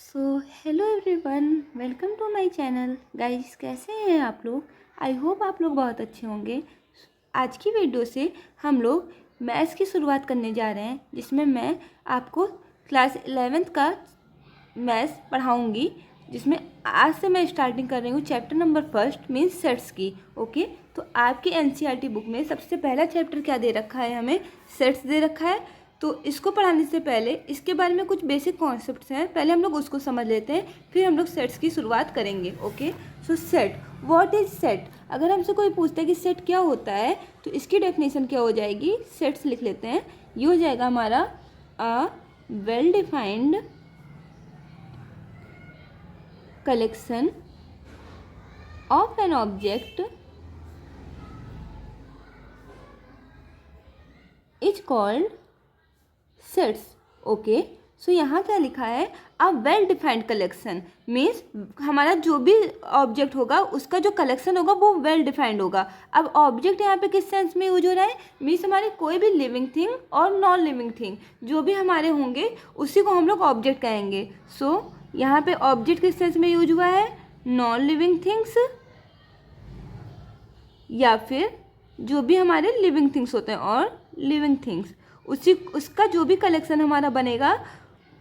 So hello everyone, welcome to my channel. Guys, कैसे हैं आप लोग? आई होप आप लोग बहुत अच्छे होंगे। आज की वीडियो से हम लोग मैथ्स की शुरुआत करने जा रहे हैं, जिसमें मैं आपको क्लास 11th का मैथ्स पढ़ाऊंगी, जिसमें आज से मैं स्टार्टिंग कर रही हूँ chapter number first means sets की। ओके, तो आपकी एनसीईआरटी बुक में सबसे पहला चैप्टर क्या दे रखा है? हमें सेट्स दे रखा है। तो इसको पढ़ाने से पहले इसके बारे में कुछ बेसिक कॉन्सेप्ट्स हैं, पहले हम लोग उसको समझ लेते हैं, फिर हम लोग सेट्स की शुरुआत करेंगे। Okay, so set, what is set? अगर हमसे कोई पूछता है कि सेट क्या होता है, तो इसकी डेफिनेशन क्या हो जाएगी? सेट्स लिख लेते हैं। ये हो जाएगा हमारा a well defined collection of an object is called sets. Okay, so यहाँ क्या लिखा है? A well defined collection means हमारा जो भी ऑब्जेक्ट होगा उसका जो कलेक्शन होगा वो वेल डिफाइंड होगा। अब ऑब्जेक्ट यहाँ पे किस सेंस में यूज हो रहा है? मीन्स हमारे कोई भी लिविंग थिंग और नॉन लिविंग थिंग जो भी हमारे होंगे उसी को हम लोग ऑब्जेक्ट कहेंगे। सो यहाँ पे ऑब्जेक्ट किस सेंस में यूज हुआ है? नॉन लिविंग थिंग्स या फिर जो भी हमारे लिविंग थिंग्स होते हैं और लिविंग थिंग्स, उसका जो भी कलेक्शन हमारा बनेगा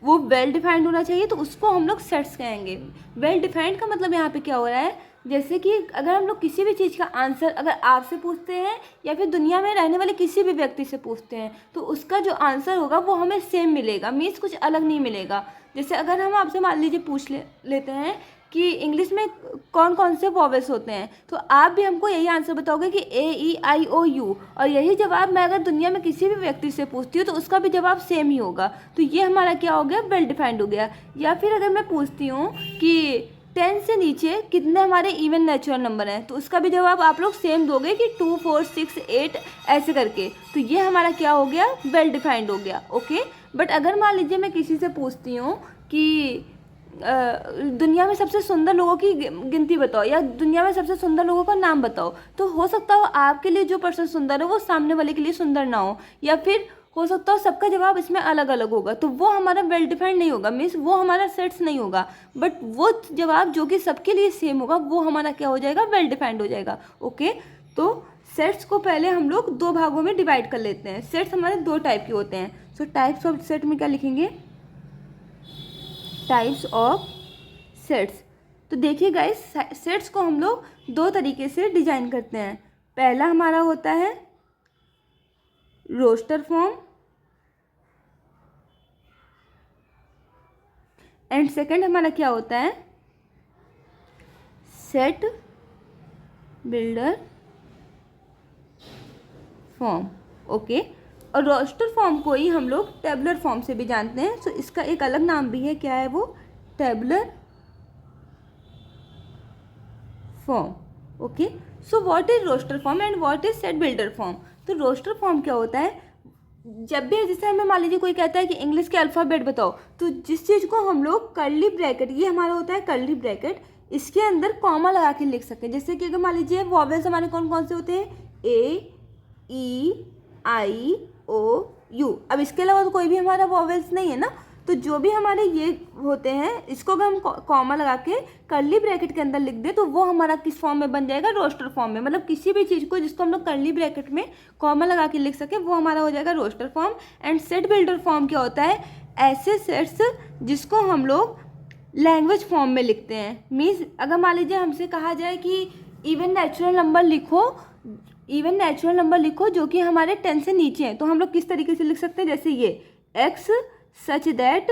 वो वेल डिफाइंड होना चाहिए, तो उसको हम लोग सेट्स कहेंगे। वेल डिफाइंड का मतलब यहाँ पे क्या हो रहा है? जैसे कि अगर हम लोग किसी भी चीज़ का आंसर अगर आपसे पूछते हैं या फिर दुनिया में रहने वाले किसी भी व्यक्ति से पूछते हैं, तो उसका जो आंसर होगा वो हमें सेम मिलेगा, मीन्स कुछ अलग नहीं मिलेगा। जैसे अगर हम आपसे मान लीजिए पूछ लेते हैं कि इंग्लिश में कौन कौन से वॉवेल्स होते हैं, तो आप भी हमको यही आंसर बताओगे कि A E I O U, और यही जवाब मैं अगर दुनिया में किसी भी व्यक्ति से पूछती हूँ तो उसका भी जवाब सेम ही होगा। तो ये हमारा क्या हो गया? वेल डिफाइंड हो गया। या फिर अगर मैं पूछती हूँ कि 10 से नीचे कितने हमारे इवन नेचुरल नंबर हैं, तो उसका भी जवाब आप लोग सेम दोगे कि 2 4 6 8 ऐसे करके। तो ये हमारा क्या हो गया? वेल डिफाइंड हो गया। ओके, बट अगर मान लीजिए मैं किसी से पूछती हूँ कि दुनिया में सबसे सुंदर लोगों की गिनती बताओ या दुनिया में सबसे सुंदर लोगों का नाम बताओ, तो हो सकता हो आपके लिए जो पर्सन सुंदर है वो सामने वाले के लिए सुंदर ना हो, या फिर हो सकता हो सबका जवाब इसमें अलग अलग होगा, तो वो हमारा वेल डिफाइंड नहीं होगा, मीन्स वो हमारा सेट्स नहीं होगा। बट वो जवाब जो कि सबके लिए सेम होगा वो हमारा क्या हो जाएगा? वेल डिफाइंड हो जाएगा। ओके, तो सेट्स को पहले हम लोग दो भागों में डिवाइड कर लेते हैं। सेट्स हमारे दो टाइप के होते हैं। सो टाइप्स ऑफ सेट में क्या लिखेंगे? Types of sets. तो देखिए गाइस, सेट्स को हम लोग दो तरीके से डिजाइन करते हैं। पहला हमारा होता है रोस्टर फॉर्म एंड सेकंड हमारा क्या होता है? Set builder form. ओके, और रोस्टर फॉर्म को ही हम लोग टेबुलर फॉर्म से भी जानते हैं। सो इसका एक अलग नाम भी है। क्या है वो? Tabular form. Okay, so what is roster form and what is set builder form? तो रोस्टर फॉर्म क्या होता है? जब भी जैसे हमें मान लीजिए कोई कहता है कि इंग्लिश के अल्फ़ाबेट बताओ, तो जिस चीज़ को हम लोग कर्ली ब्रैकेट, ये हमारा होता है कर्ली ब्रैकेट, इसके अंदर कॉमा लगा के लिख सकते हैं। जैसे कि अगर मान लीजिए वॉवेल्स हमारे कौन कौन से होते हैं? A E I O U। अब इसके अलावा तो कोई भी हमारा वॉवेल्स नहीं है ना, तो जो भी हमारे ये होते हैं इसको अगर हम कॉमा लगा के कर्ली ब्रैकेट के अंदर लिख दे तो वो हमारा किस फॉर्म में बन जाएगा? रोस्टर फॉर्म में। मतलब किसी भी चीज़ को जिसको हम लोग कर्ली ब्रैकेट में कॉमा लगा के लिख सके वो हमारा हो जाएगा roster form. And set builder form क्या होता है? ऐसे सेट्स जिसको हम लोग लैंग्वेज फॉर्म में लिखते हैं। मीन्स अगर मान लीजिए हमसे कहा जाए कि इवन नेचुरल नंबर लिखो, इवन नेचुरल नंबर लिखो जो कि हमारे 10 से नीचे हैं, तो हम लोग किस तरीके से लिख सकते हैं? जैसे ये x such that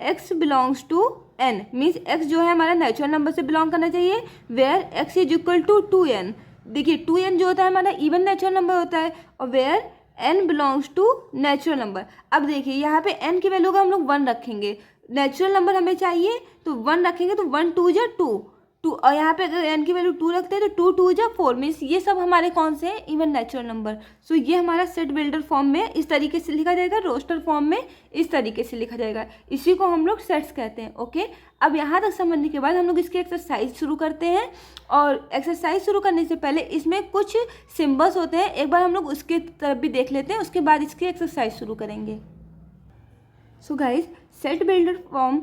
x belongs to n, means x जो है हमारा नेचुरल नंबर से बिलोंग करना चाहिए, where x is equal to 2n। देखिए 2n जो होता है हमारा इवन नेचुरल नंबर होता है, और where n belongs to natural number. अब देखिए यहाँ पे n की वैल्यू का हम लोग 1 रखेंगे, नेचुरल नंबर हमें चाहिए तो 1 रखेंगे, तो 1 2 जा 2, और यहाँ पे अगर n की वैल्यू 2 रखते हैं तो 2 2 जा 4, मीन्स ये सब हमारे कौन से हैं? Even natural number. सो ये हमारा सेट बिल्डर फॉर्म में इस तरीके से लिखा जाएगा, रोस्टर फॉर्म में इस तरीके से लिखा जाएगा। इसी को हम लोग सेट्स कहते हैं। ओके, अब यहाँ तक समझने के बाद हम लोग इसकी एक्सरसाइज शुरू करते हैं। और एक्सरसाइज शुरू करने से पहले इसमें कुछ सिम्बल्स होते हैं, एक बार हम लोग उसकी तरफ भी देख लेते हैं, उसके बाद इसकी एक्सरसाइज शुरू करेंगे। So guys, set builder form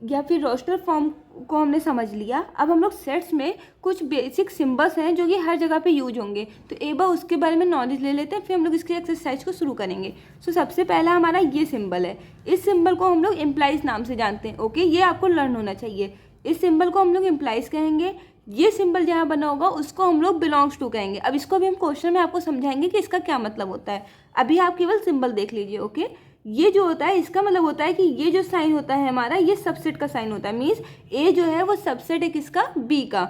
या फिर रोस्टर फॉर्म को हमने समझ लिया। अब हम लोग सेट्स में कुछ बेसिक सिंबल्स हैं जो कि हर जगह पे यूज होंगे, तो एक बार उसके बारे में नॉलेज ले लेते हैं, फिर हम लोग इसके एक्सरसाइज को शुरू करेंगे। सो सबसे पहला हमारा ये सिंबल है। इस सिंबल को हम लोग इम्प्लाइज नाम से जानते हैं। ओके, ये आपको लर्न होना चाहिए। इस सिंबल को हम लोग इम्प्लाइज कहेंगे। ये सिंबल जहाँ बना होगा उसको हम लोग बिलोंग्स टू कहेंगे। अब इसको भी हम क्वेश्चन में आपको समझाएंगे कि इसका क्या मतलब होता है। अभी आप केवल सिंबल देख लीजिए। ओके, ये जो होता है इसका मतलब होता है कि ये जो साइन होता है हमारा, ये सबसेट का साइन होता है। मीन्स ए जो है वो सबसेट है किसका, बी का।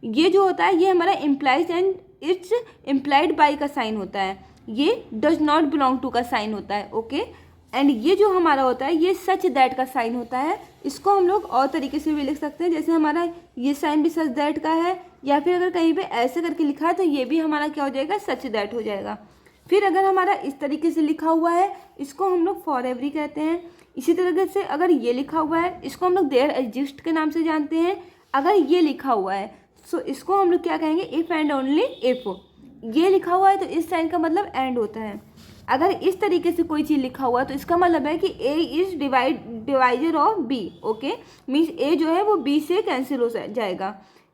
ये जो होता है ये हमारा implies and it's implied by का साइन होता है। ये डज नॉट बिलोंग टू का साइन होता है। ओके, एंड ये जो हमारा होता है ये सच दैट का साइन होता है। इसको हम लोग और तरीके से भी लिख सकते हैं, जैसे हमारा ये साइन भी सच दैट का है, या फिर अगर कहीं पे ऐसे करके लिखा है तो ये भी हमारा क्या हो जाएगा, सच दैट हो जाएगा। फिर अगर हमारा इस तरीके से लिखा हुआ है इसको हम लोग फॉर एवरी कहते हैं। इसी तरीके से अगर ये लिखा हुआ है इसको हम लोग देयर एग्जिस्ट के नाम से जानते हैं। अगर ये लिखा हुआ है सो इसको हम लोग क्या कहेंगे, इफ़ एंड ओनली इफ़। ये लिखा हुआ है तो इस साइन का मतलब एंड होता है। अगर इस तरीके से कोई चीज़ लिखा हुआ है तो इसका मतलब है कि A is divisor of B. Okay, means A जो है वो बी से कैंसिल हो जाएगा।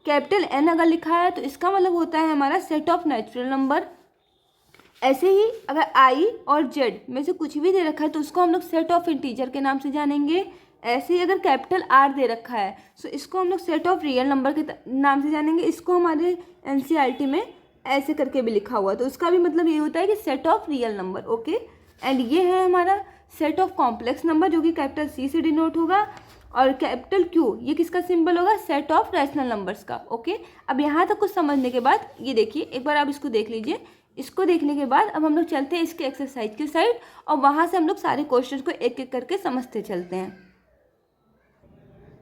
कैपिटल एन अगर लिखा है तो इसका मतलब होता है हमारा सेट ऑफ नेचुरल नंबर। ऐसे ही अगर आई और जेड में से कुछ भी दे रखा है तो उसको हम लोग सेट ऑफ इंटीजर के नाम से जानेंगे। ऐसे ही अगर कैपिटल आर दे रखा है तो इसको हम लोग सेट ऑफ रियल नंबर के नाम से जानेंगे। इसको हमारे एनसीईआरटी में ऐसे करके भी लिखा हुआ है, तो उसका भी मतलब ये होता है कि set of real number. Okay, and ये है हमारा सेट ऑफ कॉम्प्लेक्स नंबर जो कि कैपिटल सी से डिनोट होगा, और कैपिटल क्यू ये किसका सिंबल होगा, सेट ऑफ रैशनल नंबर्स का। ओके, अब यहाँ तक कुछ समझने के बाद ये देखिए, एक बार आप इसको देख लीजिए। इसको देखने के बाद अब हम लोग चलते हैं इसके एक्सरसाइज के साइड, और वहाँ से हम लोग सारे क्वेश्चन को एक एक करके समझते चलते हैं।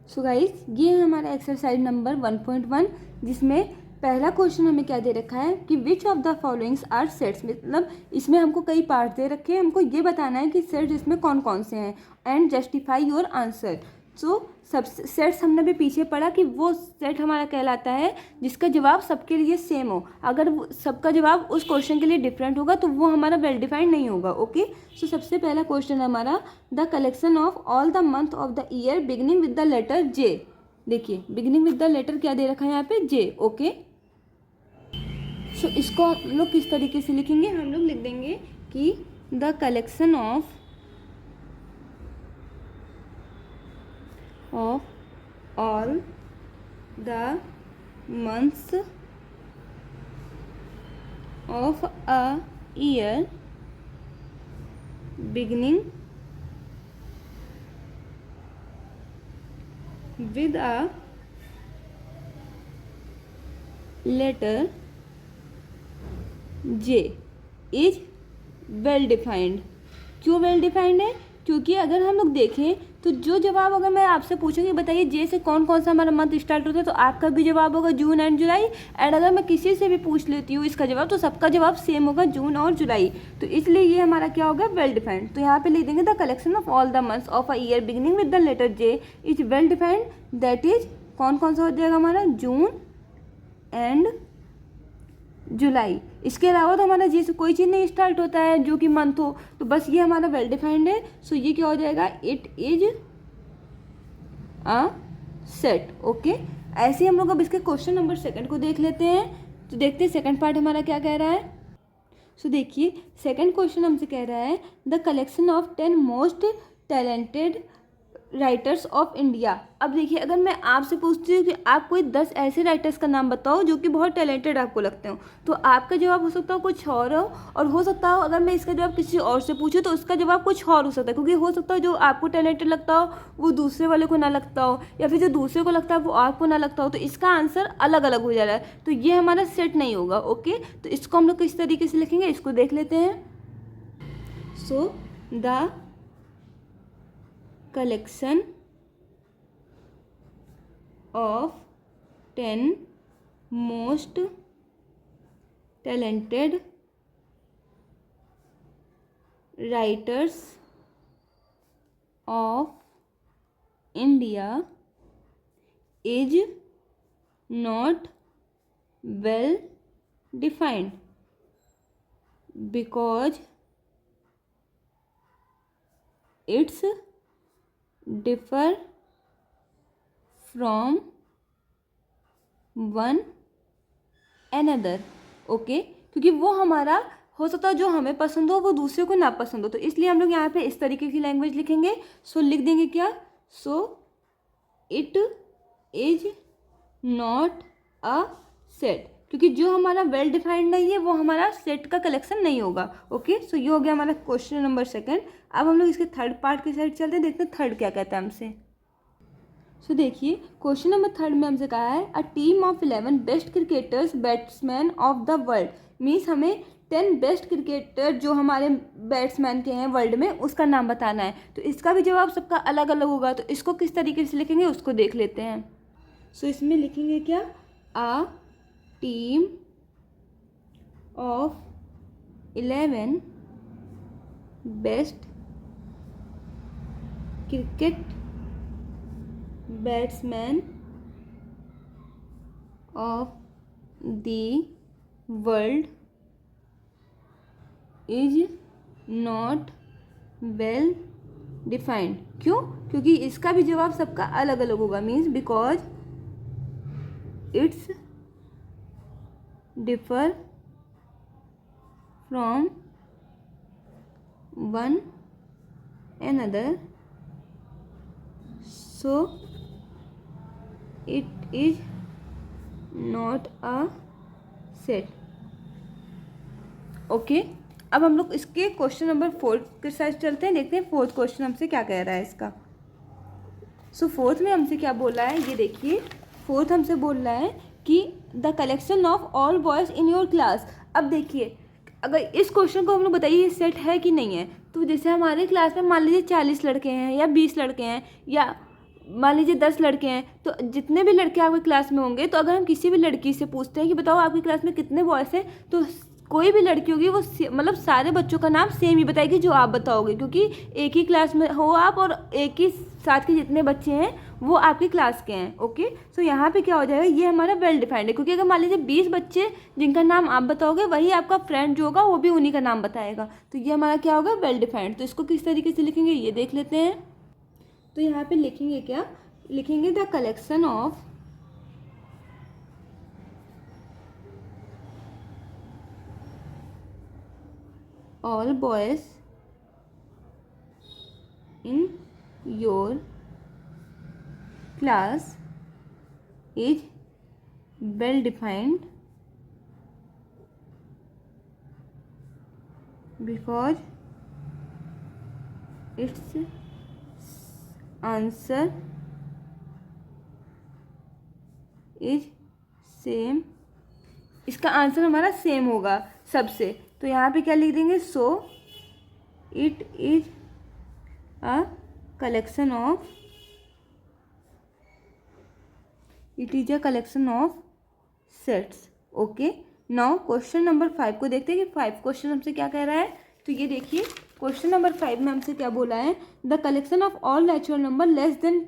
सो गाइस, ये है हमारा एक्सरसाइज नंबर 1.1, जिसमें पहला क्वेश्चन हमें क्या दे रखा है कि which of the followings are sets. मतलब इसमें हमको कई पार्ट दे रखे हैं, हमको ये बताना है कि सेट्स इसमें कौन कौन से हैं, एंड जस्टिफाई योर आंसर। सो सब सेट्स हमने भी पीछे पढ़ा कि वो सेट हमारा कहलाता है जिसका जवाब सबके लिए सेम हो। अगर सबका जवाब उस क्वेश्चन के लिए डिफरेंट होगा तो वो हमारा वेल डिफाइंड नहीं होगा। ओके, सो सबसे पहला क्वेश्चन है हमारा the collection of all the month of the year beginning with the letter J. देखिए, बिगिनिंग विद द लेटर क्या दे रखा है यहाँ पे, जे। ओके, सो इसको हम लोग किस तरीके से लिखेंगे, हम लोग लिख देंगे कि the collection of all the months of a year beginning with a letter J is well defined। क्यों वेल डिफाइंड है, क्योंकि अगर हम लोग देखें तो जो जवाब अगर मैं आपसे पूछूंगी बताइए जे से कौन कौन सा हमारा मंथ स्टार्ट होता है, तो आपका भी जवाब होगा जून एंड जुलाई। एंड अगर मैं किसी से भी पूछ लेती हूँ इसका जवाब तो सबका जवाब सेम होगा, जून और जुलाई। तो इसलिए ये हमारा क्या होगा, वेल डिफाइंड। तो यहाँ पे लिख देंगे the collection of all the months of a year beginning with the letter J is well defined. That is कौन कौन सा हो जाएगा हमारा, जून एंड जुलाई। इसके अलावा तो हमारा जी से कोई चीज़ नहीं स्टार्ट होता है जो कि मंथ हो, तो बस ये हमारा वेल डिफाइंड है। सो ये क्या हो जाएगा, it is a set. Okay, ऐसे ही हम लोग अब इसके क्वेश्चन नंबर सेकंड को देख लेते हैं। तो देखते हैं सेकंड पार्ट हमारा क्या कह रहा है। सो देखिए, सेकंड क्वेश्चन हमसे कह रहा है the collection of 10 most talented writers of India. अब देखिए, अगर मैं आपसे पूछती हूँ कि आप कोई 10 ऐसे राइटर्स का नाम बताओ जो कि बहुत टैलेंटेड आपको लगते हो, तो आपका जवाब हो सकता हो कुछ और हो, और हो सकता हो अगर मैं इसका जवाब किसी और से पूछूँ तो उसका जवाब कुछ और हो सकता है, क्योंकि हो सकता है जो आपको टैलेंटेड लगता हो वो दूसरे वाले को ना लगता हो, या फिर जो दूसरे को लगता है वो आपको ना लगता हो, तो इसका आंसर अलग अलग हो जा रहा है, तो ये हमारा सेट नहीं होगा। ओके, तो इसको हम लोग किस तरीके से लिखेंगे, इसको देख लेते हैं। So the collection of 10 most talented writers of India is not well defined because it's differ from one another. Okay, क्योंकि वो हमारा हो सकता है जो हमें पसंद हो वो दूसरे को ना पसंद हो, तो इसलिए हम लोग यहाँ पे इस तरीके की लैंग्वेज लिखेंगे। सो लिख देंगे क्या, so it is not a set, क्योंकि जो हमारा वेल डिफाइंड नहीं है वो हमारा सेट का कलेक्शन नहीं होगा। ओके, सो ये हो गया हमारा क्वेश्चन नंबर 2। अब हम लोग इसके थर्ड पार्ट की साइड चलते हैं, देखते हैं थर्ड क्या कहता है हमसे। सो देखिए, क्वेश्चन नंबर 3 में हमसे कहा है a team of 11 best cricketers batsman of the world. Means हमें 10 बेस्ट क्रिकेटर जो हमारे बैट्समैन के हैं वर्ल्ड में उसका नाम बताना है। तो इसका भी जवाब सबका अलग अलग होगा, तो इसको किस तरीके से लिखेंगे उसको देख लेते हैं। सो इसमें लिखेंगे क्या, a team of 11 best cricket batsman of the world is not well defined. क्यों, क्योंकि इसका भी जवाब सबका अलग अलग होगा। Means because it's differ from one another, so it is not a set. Okay, अब हम लोग इसके क्वेश्चन नंबर 4 के साथ चलते हैं, देखते हैं फोर्थ क्वेश्चन हमसे क्या कह रहा है इसका। सो फोर्थ में हमसे क्या बोला है, ये देखिए। फोर्थ हमसे बोल रहा है कि the collection of all boys in your class. अब देखिए, अगर इस क्वेश्चन को हम लोग बताइए ये सेट है कि नहीं है, तो जैसे हमारे क्लास में मान लीजिए 40 लड़के हैं या 20 लड़के हैं या मान लीजिए 10 लड़के हैं, तो जितने भी लड़के आपकी क्लास में होंगे, तो अगर हम किसी भी लड़की से पूछते हैं कि बताओ आपकी क्लास में कितने बॉयज़ हैं, तो कोई भी लड़की होगी वो मतलब सारे बच्चों का नाम सेम ही बताएगी जो आप बताओगे, क्योंकि एक ही क्लास में हो आप और एक ही साथ के जितने बच्चे हैं वो आपकी क्लास के हैं। ओके, सो यहाँ पे क्या हो जाएगा, ये हमारा वेल डिफाइंड है, क्योंकि अगर मान लीजिए 20 बच्चे जिनका नाम आप बताओगे वही आपका फ्रेंड जो होगा वो भी उन्हीं का नाम बताएगा, तो ये हमारा क्या होगा, वेल डिफाइंड। तो इसको किस तरीके से लिखेंगे ये देख लेते हैं। तो यहाँ पे लिखेंगे क्या, लिखेंगे the collection of all boys in your class is well defined because its answer is same। इसका आंसर हमारा सेम होगा सबसे, तो यहाँ पे क्या लिख देंगे, so it is a collection of sets. Okay, now question number 5 को देखते हैं कि 5 क्वेश्चन हमसे क्या कह रहा है। तो ये देखिए, क्वेश्चन नंबर 5 में हमसे क्या बोला है, the collection of all natural number less than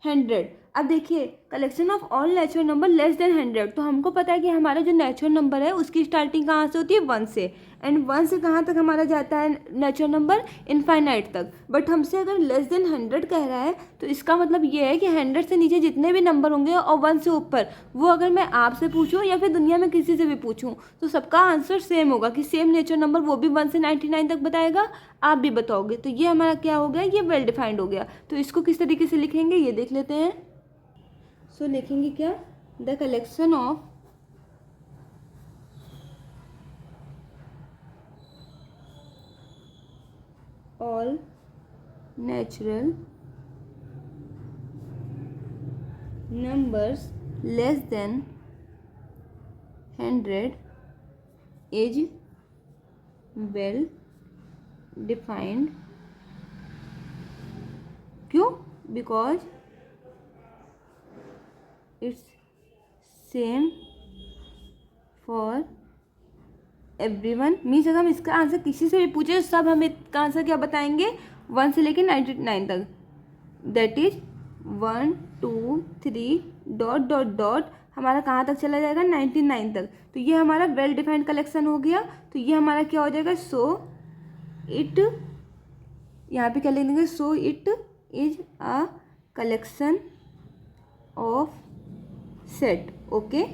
100। अब देखिए, collection of all natural number less than 100, तो हमको पता है कि हमारा जो नेचुरल नंबर है उसकी स्टार्टिंग कहाँ से होती है, 1 से, एंड 1 से कहाँ तक हमारा जाता है नेचुरल नंबर, इनफाइनाइट तक। बट हमसे अगर लेस देन 100 कह रहा है, तो इसका मतलब ये है कि 100 से नीचे जितने भी नंबर होंगे और 1 से ऊपर, वो अगर मैं आपसे पूछूं या फिर दुनिया में किसी से भी पूछूं, तो सबका आंसर सेम होगा कि सेम नेचुरल नंबर, वो भी 1 से 99 तक बताएगा, आप भी बताओगे। तो ये हमारा क्या हो गया, ये वेल डिफाइंड हो गया। तो इसको किस तरीके से लिखेंगे ये देख लेते हैं। सो लिखेंगे क्या, the collection of all natural numbers less than 100 is well defined. क्यों, because it's same for everyone. Means अगर हम इसका आंसर किसी से भी पूछे, सब हम इसका आंसर क्या बताएंगे, 1 से लेकर 99 तक, that is 1 2 3 dot dot dot, हमारा कहाँ तक चला जाएगा, 99 तक। तो ये हमारा वेल डिफाइंड कलेक्शन हो गया। तो ये हमारा क्या हो जाएगा, सो इट, यहाँ पे क्या लिख देंगे, so it is a collection of set. Okay,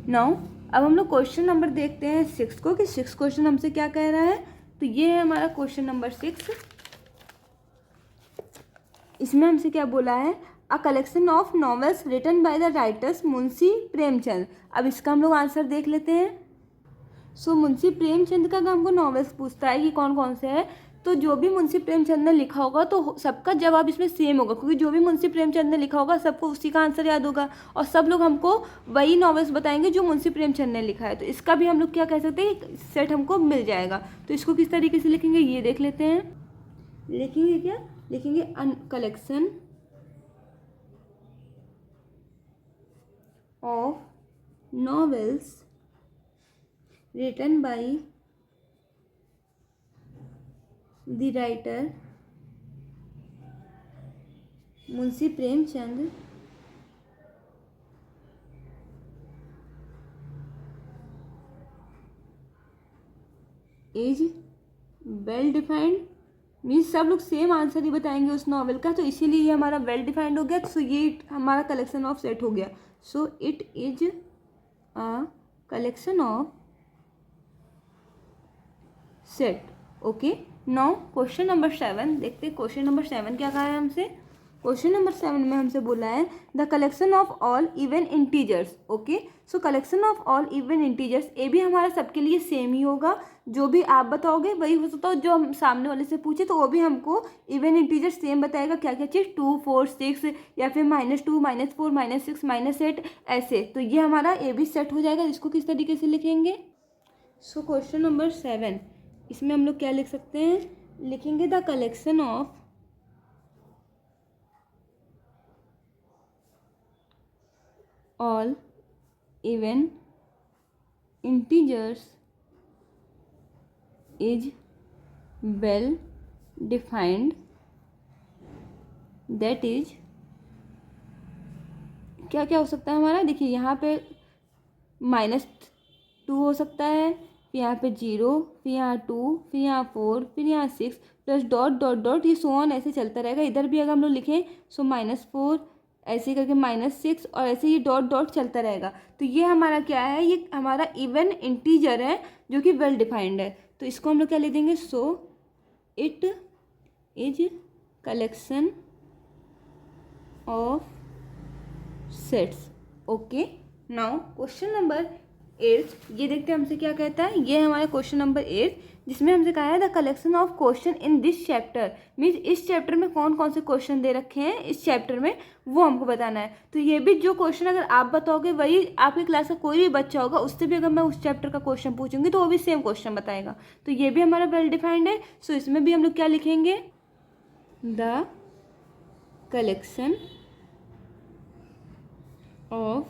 now अब हम लोग क्वेश्चन नंबर देखते हैं 6 को, कि 6 क्वेश्चन हमसे क्या कह रहा है। तो ये है हमारा क्वेश्चन नंबर 6। इसमें हमसे क्या बोला है, a collection of novels written by the writers Munshi Premchand. अब इसका हम लोग आंसर देख लेते हैं। सो मुंशी प्रेमचंद का हमको नॉवेल्स पूछता है कि कौन कौन से हैं। तो जो भी मुंशी प्रेमचंद ने लिखा होगा तो सबका जवाब इसमें सेम होगा, क्योंकि जो भी मुंशी प्रेमचंद ने लिखा होगा सबको उसी का आंसर याद होगा, और सब लोग हमको वही नॉवेल्स बताएंगे जो मुंशी प्रेमचंद ने लिखा है। तो इसका भी हम लोग क्या कह सकते हैं, सेट हमको मिल जाएगा। तो इसको किस तरीके से लिखेंगे ये देख लेते हैं। लिखेंगे क्या, लिखेंगे collection of novels written by the writer Munshi Premchand is well defined. Means सब लोग सेम आंसर ही बताएंगे उस नॉवेल का, तो इसीलिए ये हमारा वेल डिफाइंड हो गया। सो ये हमारा कलेक्शन ऑफ सेट हो गया। So it is a collection of set. Okay, now question number 7 देखते हैं। क्वेश्चन नंबर 7 क्या कहा है हमसे। क्वेश्चन नंबर 7 में हमसे बोला है the collection of all even integers. Okay, so collection of all even integers, ये भी हमारा सबके लिए सेम ही होगा। जो भी आप बताओगे वही हो सकता है, जो हम सामने वाले से पूछे तो वो भी हमको इवन इंटीजर सेम बताएगा। क्या क्या चीज़, 2, 4, 6 या फिर -2, -4, -6, -8 ऐसे। तो ये हमारा ए भी सेट हो जाएगा। इसको किस तरीके से लिखेंगे। सो क्वेश्चन नंबर 7, इसमें हम लोग क्या लिख सकते हैं, लिखेंगे the collection of all even integers is well defined, that is क्या क्या हो सकता है हमारा। देखिए यहाँ पे -2 हो सकता है, फिर यहाँ पे 0, फिर यहाँ 2, फिर यहाँ 4, फिर यहाँ 6 प्लस डॉट डॉट डॉट, ये सो ऑन ऐसे चलता रहेगा। इधर भी अगर हम लोग लिखें सो -4 ऐसे करके -6 और ऐसे ये डॉट डॉट चलता रहेगा। तो ये हमारा क्या है, ये हमारा इवन इंटीजर है जो कि वेल डिफाइंड है। तो इसको हम लोग क्या ले देंगे, so it is collection of sets. Okay, now question number 8, ये देखते हैं हमसे क्या कहता है। ये हमारा क्वेश्चन नंबर 8, जिसमें हमसे कहा है the collection of question in this chapter. Means इस चैप्टर में कौन कौन से क्वेश्चन दे रखे हैं इस चैप्टर में, वो हमको बताना है। तो ये भी जो क्वेश्चन अगर आप बताओगे वही आपकी क्लास का कोई भी बच्चा होगा, उससे भी अगर मैं उस चैप्टर का क्वेश्चन पूछूंगी तो वो भी सेम क्वेश्चन बताएगा। तो ये भी हमारा वेल डिफाइंड है। सो इसमें भी हम लोग क्या लिखेंगे, the collection of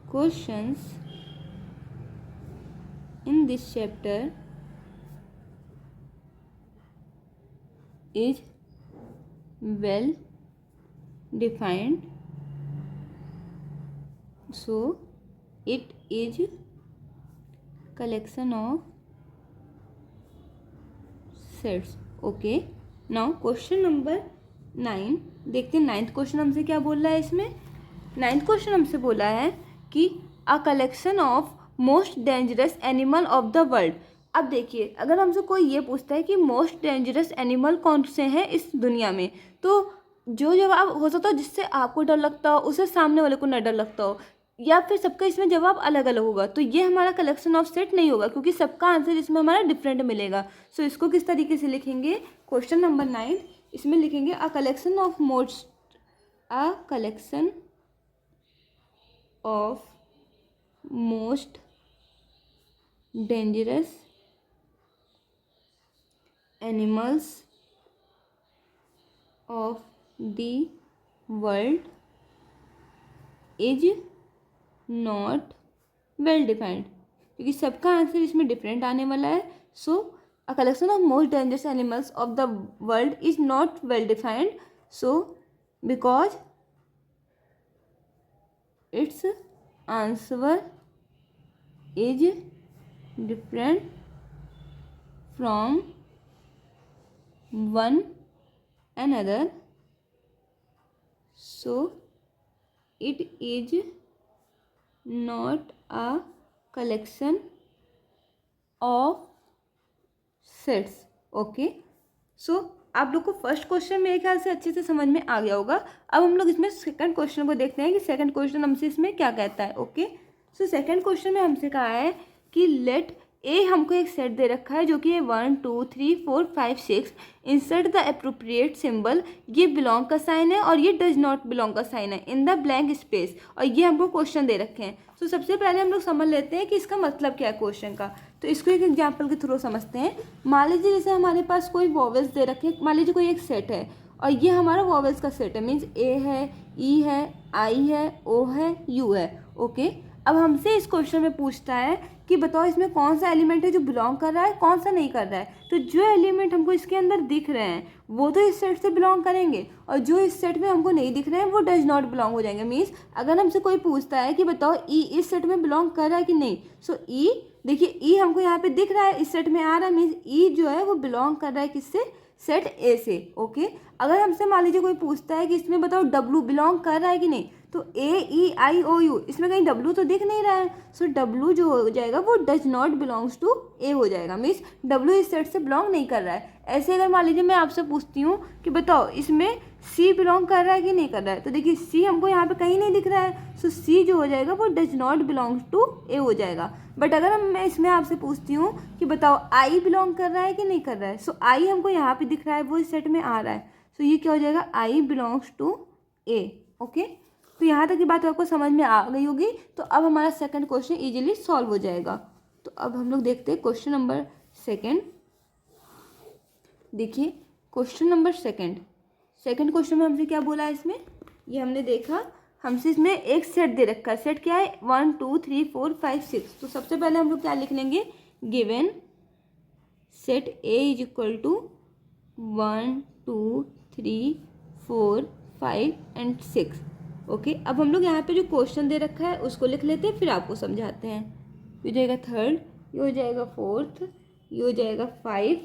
questions in this chapter is well defined, so it is collection of sets. Okay, now question number 9 देखते हैं। 9th क्वेश्चन हमसे क्या बोल रहा है इसमें। 9th क्वेश्चन हमसे बोला है कि अ collection of most dangerous animal of the world. अब देखिए, अगर हमसे कोई ये पूछता है कि मोस्ट डेंजरस एनिमल कौन से हैं इस दुनिया में, तो जो जवाब हो सकता है जिससे आपको डर लगता हो उसे सामने वाले को न डर लगता हो, या फिर सबका इसमें जवाब अलग अलग होगा। तो ये हमारा कलेक्शन ऑफ सेट नहीं होगा, क्योंकि सबका आंसर इसमें हमारा डिफरेंट मिलेगा। सो इसको किस तरीके से लिखेंगे, क्वेश्चन नंबर 9 इसमें लिखेंगे a collection of most dangerous animals of the world is not well defined, क्योंकि सबका आंसर इसमें डिफरेंट आने वाला है। So a collection of most dangerous animals of the world is not well defined, so because its answer is different from one another, so it is not a collection of sets. Okay, so आप लोग को first question मेरे ख्याल से अच्छे से समझ में आ गया होगा। अब हम लोग इसमें सेकंड क्वेश्चन को देखते हैं कि सेकंड क्वेश्चन हमसे इसमें क्या कहता है। ओके, सो सेकंड क्वेश्चन में हमसे कहा है कि लेट ए, हमको एक सेट दे रखा है जो कि है 1 2 3 4 5 6, इंसर्ट द अप्रोप्रिएट सिंबल, ये बिलोंग का साइन है और ये डज नॉट बिलोंग का साइन है इन द ब्लैंक स्पेस, और ये हमको क्वेश्चन दे रखे हैं। तो सबसे पहले हम लोग समझ लेते हैं कि इसका मतलब क्या है क्वेश्चन का। तो इसको एक एग्जाम्पल के थ्रू समझते हैं। मान लीजिए जैसे हमारे पास कोई वॉवेल्स दे रखे हैं, मान लीजिए कोई एक सेट है और ये हमारा वॉवेल्स का सेट है, मीन्स ए है, ई है, आई है, ओ है, यू है। ओके, अब हमसे इस क्वेश्चन में पूछता है कि बताओ इसमें कौन सा एलिमेंट है जो बिलोंग कर रहा है, कौन सा नहीं कर रहा है। तो जो एलिमेंट हमको इसके अंदर दिख रहे हैं वो तो इस सेट से बिलोंग करेंगे, और जो इस सेट में हमको नहीं दिख रहे हैं वो डज नॉट बिलोंग हो जाएंगे। मीन्स अगर हमसे कोई पूछता है कि बताओ ई इस सेट में बिलोंग कर रहा है कि नहीं, सो ई, देखिए ई हमको यहाँ पे दिख रहा है, इस सेट में आ रहा है, मीन्स ई जो है वो बिलोंग कर रहा है किससे, सेट ए से। ओके, अगर हमसे मान लीजिए कोई पूछता है कि इसमें बताओ डब्लू बिलोंग कर रहा है कि नहीं, तो ए ई आई ओ यू, इसमें कहीं डब्लू तो दिख नहीं रहा है, सो डब्लू जो हो जाएगा वो डज नॉट बिलोंग्स टू ए हो जाएगा, मीन्स डब्लू इस सेट से बिलोंग नहीं कर रहा है। ऐसे अगर मान लीजिए मैं आपसे पूछती हूँ कि बताओ इसमें सी बिलोंग कर रहा है कि नहीं कर रहा है, तो देखिए सी हमको यहाँ पे कहीं नहीं दिख रहा है, सो सी जो हो जाएगा वो डज नॉट बिलोंग्स टू ए हो जाएगा। बट अगर मैं इसमें आपसे पूछती हूँ कि बताओ आई बिलोंग कर रहा है कि नहीं कर रहा है, सो आई हमको यहाँ पे दिख रहा है, वो इस सेट में आ रहा है, सो ये क्या हो जाएगा, आई बिलोंग्स टू ए। ओके, तो यहाँ तक की बात आपको समझ में आ गई होगी। तो अब हमारा सेकंड क्वेश्चन इजीली सॉल्व हो जाएगा। तो अब हम लोग देखते हैं क्वेश्चन नंबर सेकंड। देखिए क्वेश्चन नंबर सेकंड क्वेश्चन में हमसे क्या बोला है, इसमें ये हमने देखा, हमसे इसमें एक सेट दे रखा है। सेट क्या है, 1 2 3 4 5 6। तो सबसे पहले हम लोग क्या लिख लेंगे, given set A is equal to 1 2 3 4 5 and 6। Okay, अब हम लोग यहाँ पे जो क्वेश्चन दे रखा है उसको लिख लेते हैं, फिर आपको समझाते हैं। ये हो जाएगा थर्ड, ये हो जाएगा फोर्थ, ये हो जाएगा 5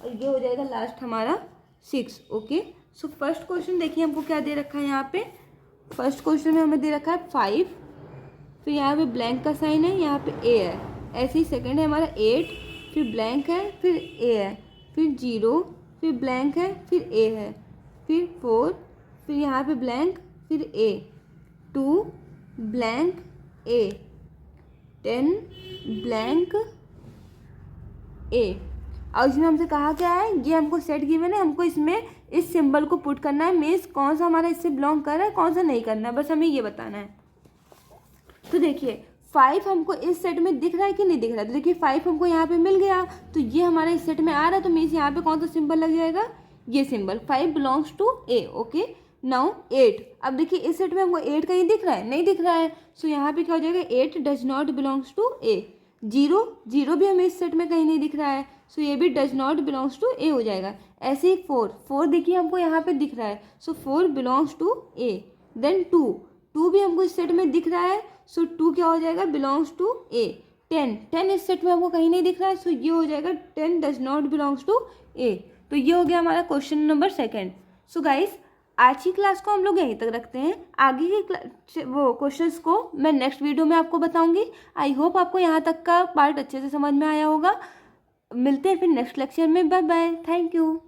और ये हो जाएगा लास्ट हमारा 6। ओके, सो फर्स्ट क्वेश्चन देखिए हमको क्या दे रखा है यहाँ पे। फर्स्ट क्वेश्चन में हमें दे रखा है 5, फिर यहाँ पे ब्लैंक का साइन है, यहाँ पे ए है। ऐसे ही सेकेंड है हमारा 8, फिर ब्लैंक है, फिर ए है, फिर 0, फिर ब्लैंक है, फिर ए है, फिर 4, फिर यहाँ पे ब्लैंक, फिर ए, 2 ब्लैंक ए, 10 ब्लैंक ए। और इसमें हमसे कहा क्या है, ये हमको सेट गिवन है, हमको इसमें इस सिंबल को पुट करना है, मीन्स कौन सा हमारा इससे बिलोंग कर रहा है, कौन सा नहीं करना है, बस हमें ये बताना है। तो देखिए 5 हमको इस सेट में दिख रहा है कि नहीं दिख रहा है, तो देखिए 5 हमको यहाँ पे मिल गया, तो ये हमारा इस सेट में आ रहा है, तो मीन्स यहाँ पे कौन सा सिंबल लग जाएगा, ये symbol, 5 belongs to A. Okay, now 8, अब देखिए इस सेट में हमको 8 कहीं दिख रहा है, नहीं दिख रहा है, सो यहाँ पे क्या हो जाएगा, 8 डज नॉट बिलोंग्स टू ए। 0 भी हमें इस सेट में कहीं नहीं दिख रहा है, सो ये भी डज नॉट बिलोंग्स टू ए हो जाएगा। ऐसे ही 4 देखिए हमको यहाँ पे दिख रहा है, सो 4 बिलोंग्स टू ए। देन 2 भी हमको इस सेट में दिख रहा है, सो 2 क्या हो जाएगा, बिलोंग्स टू ए। 10 इस सेट में हमको कहीं नहीं दिख रहा है, सो ये हो जाएगा 10 डज नॉट बिलोंग्स टू ए। तो ये हो गया हमारा question number second. So guys आज की क्लास को हम लोग यहीं तक रखते हैं, आगे की वो क्वेश्चंस को मैं नेक्स्ट वीडियो में आपको बताऊंगी। आई होप आपको यहाँ तक का पार्ट अच्छे से समझ में आया होगा। मिलते हैं फिर नेक्स्ट लेक्चर में, बाय बाय, थैंक यू।